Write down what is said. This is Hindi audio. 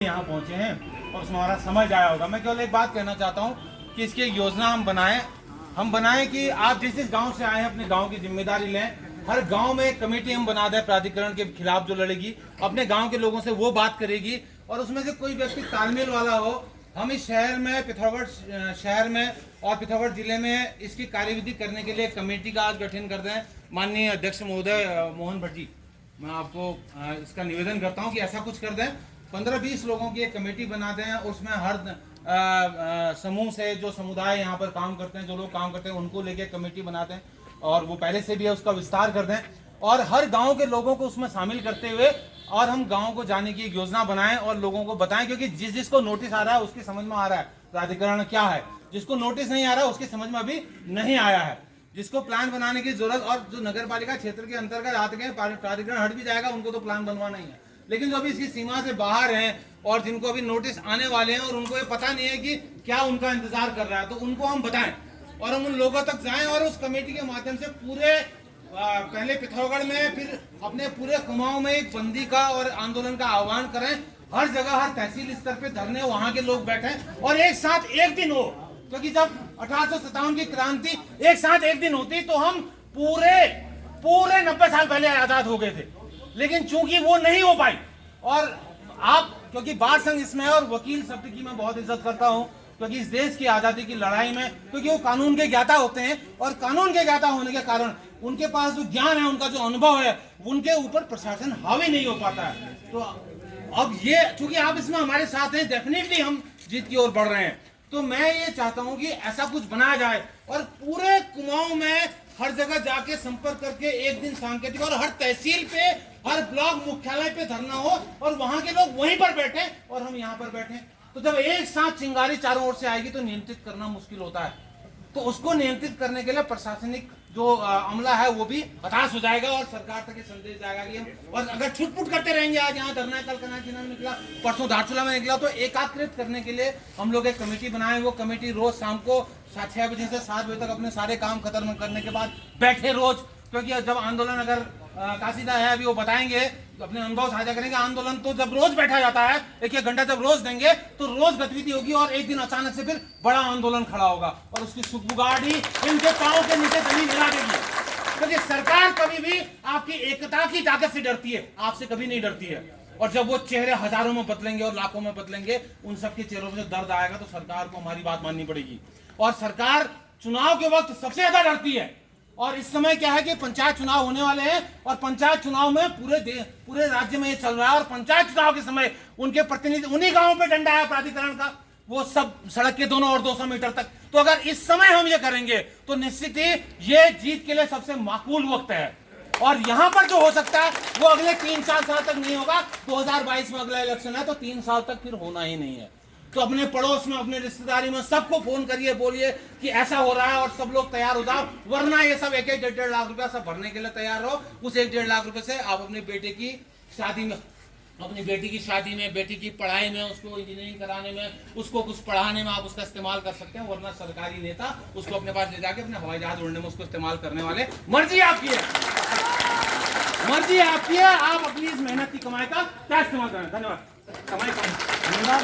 यहाँ पहुँचे हैं और उसमें हमारा समझ आया होगा। मैं केवल एक बात कहना चाहता हूँ कि इसकी एक योजना हम बनाएं कि आप जिस गांव से आए हैं अपने गांव की जिम्मेदारी लें। हर गांव में एक कमेटी हम बना दें प्राधिकरण के खिलाफ जो लड़ेगी, अपने गांव के लोगों से वो बात करेगी और उसमें से कोई व्यक्ति तालमेल वाला हो। हम इस शहर में पिथौरागढ़ शहर में और पिथौरागढ़ जिले में इसकी कार्यविधि करने के लिए कमेटी का आज गठन कर दें। माननीय अध्यक्ष महोदय मोहन भट्ट जी, मैं आपको इसका निवेदन करता हूं कि ऐसा कुछ कर दें। 15-20 लोगों की एक कमेटी बना दें, उसमें हर समूह से जो समुदाय यहाँ पर काम करते हैं, जो लोग काम करते हैं, उनको लेके कमेटी बना दें और वो पहले से भी है उसका विस्तार कर दें और हर गांव के लोगों को उसमें शामिल करते हुए और हम गांव को जाने की एक योजना बनाएं और लोगों को बताएं। क्योंकि जिसको नोटिस आ रहा है उसकी समझ में आ रहा है प्राधिकरण क्या है, जिसको नोटिस नहीं आ रहा है उसकी समझ में अभी नहीं आया है। जिसको प्लान बनाने की जरूरत, और जो नगर पालिका क्षेत्र के अंतर्गत आते हैं प्राधिकरण हट भी जाएगा, उनको तो प्लान बनवाना ही है। लेकिन जो अभी इसकी सीमा से बाहर हैं और जिनको अभी नोटिस आने वाले हैं और उनको ये पता नहीं है कि क्या उनका इंतजार कर रहा है, तो उनको हम बताएं और हम उन लोगों तक जाएं और उस कमेटी के माध्यम से पूरे पहले पिथौरागढ़ में, फिर अपने पूरे कुमाऊं में एक बंदी का और आंदोलन का आह्वान करें। हर जगह हर तहसील स्तर पे धरने, वहां के लोग बैठे और एक साथ एक दिन हो। क्योंकि जब 1857 की क्रांति एक साथ एक दिन होती तो हम पूरे 90 साल पहले आजाद हो गए थे, लेकिन चूंकि वो नहीं हो पाई। और आप, क्योंकि बार संघ इसमें है और वकील शब्द की मैं बहुत इज्जत करता हूं, क्योंकि इस देश की आजादी की लड़ाई में, क्योंकि वो कानून के ज्ञाता होते हैं और कानून के ज्ञाता होने के कारण उनके पास जो ज्ञान है, उनका जो अनुभव है, उनके ऊपर प्रशासन हावी नहीं हो पाता है। तो अब ये चूंकि आप इसमें हमारे साथ हैं, डेफिनेटली हम जीत की ओर बढ़ रहे हैं। तो मैं ये चाहता हूं कि ऐसा कुछ बनाया जाए और पूरे कुमाऊं में हर जगह जाके संपर्क करके एक दिन सांकेतिक, और हर तहसील पे, हर ब्लॉक मुख्यालय पे धरना हो और वहां के लोग वहीं पर बैठे और हम यहाँ पर बैठे। तो जब एक साथ चिंगारी चारों ओर से आएगी तो नियंत्रित करना मुश्किल होता है। तो उसको नियंत्रित करने के लिए प्रशासनिक जो अमला है वो भी हताश हो जाएगा और सरकार तक ये संदेश जाएगा कि हम, और अगर छुटपुट करते रहेंगे, आज यहाँ धरना है, कल कनाचीना में निकला, परसों धारचूला में निकला, तो एकाकृत करने के लिए हम लोग एक कमेटी बनाए। वो कमेटी रोज शाम को 6 बजे से 7 बजे तक अपने सारे काम खत्म करने के बाद बैठे रोज। क्योंकि जब आंदोलन, अगर काशिदा है अभी वो बताएंगे, अपने अनुभव साझा करेंगे। आंदोलन तो जब रोज बैठा जाता है, 1-1 घंटा जब रोज देंगे तो रोज गतिविधि होगी और एक दिन अचानक से फिर बड़ा आंदोलन खड़ा होगा और उसकी सुगबुगाहट इनके पांव के नीचे जमीन हिला देगी। क्योंकि सरकार कभी भी आपकी एकता की ताकत से डरती है, आपसे कभी नहीं डरती है। और जब वो चेहरे हजारों में बदलेंगे और लाखों में बदलेंगे, उन सबके चेहरों में दर्द आएगा तो सरकार को हमारी बात माननी पड़ेगी। और सरकार चुनाव के वक्त सबसे ज्यादा डरती है। और इस समय क्या है कि पंचायत चुनाव होने वाले हैं और पंचायत चुनाव में पूरे राज्य में ये चल रहा है और पंचायत चुनाव के समय उनके प्रतिनिधि उन्हीं गांवों पे डंडा है प्राधिकरण का, वो सब सड़क के दोनों और 200 मीटर तक। तो अगर इस समय हम ये करेंगे तो निश्चित ही ये जीत के लिए सबसे माकूल वक्त है। और यहाँ पर जो हो सकता है वो अगले 3-4 साल तक नहीं होगा। 2022 में अगला इलेक्शन है तो 3 साल तक फिर होना ही नहीं है। तो अपने पड़ोस में, अपने रिश्तेदारी में सबको फोन करिए, बोलिए कि ऐसा हो रहा है और सब लोग तैयार हो जाओ, वरना ये सब 1-1 लाख रुपया सब भरने के लिए तैयार हो। उस 1-1.5 लाख रुपए से आप अपनी बेटे की शादी में, अपनी बेटी की शादी में, बेटी की पढ़ाई में, उसको इंजीनियरिंग कराने में, उसको कुछ पढ़ाने में आप उसका इस्तेमाल कर सकते हैं। वरना सरकारी नेता उसको अपने पास ले जाके अपने हवाई जहाज उड़ने में उसको इस्तेमाल करने वाले। मर्जी आपकी है, मर्जी आपकी है, आप अपनी इस मेहनत की कमाई का क्या इस्तेमाल करें। धन्यवाद। कमाई का धन्यवाद।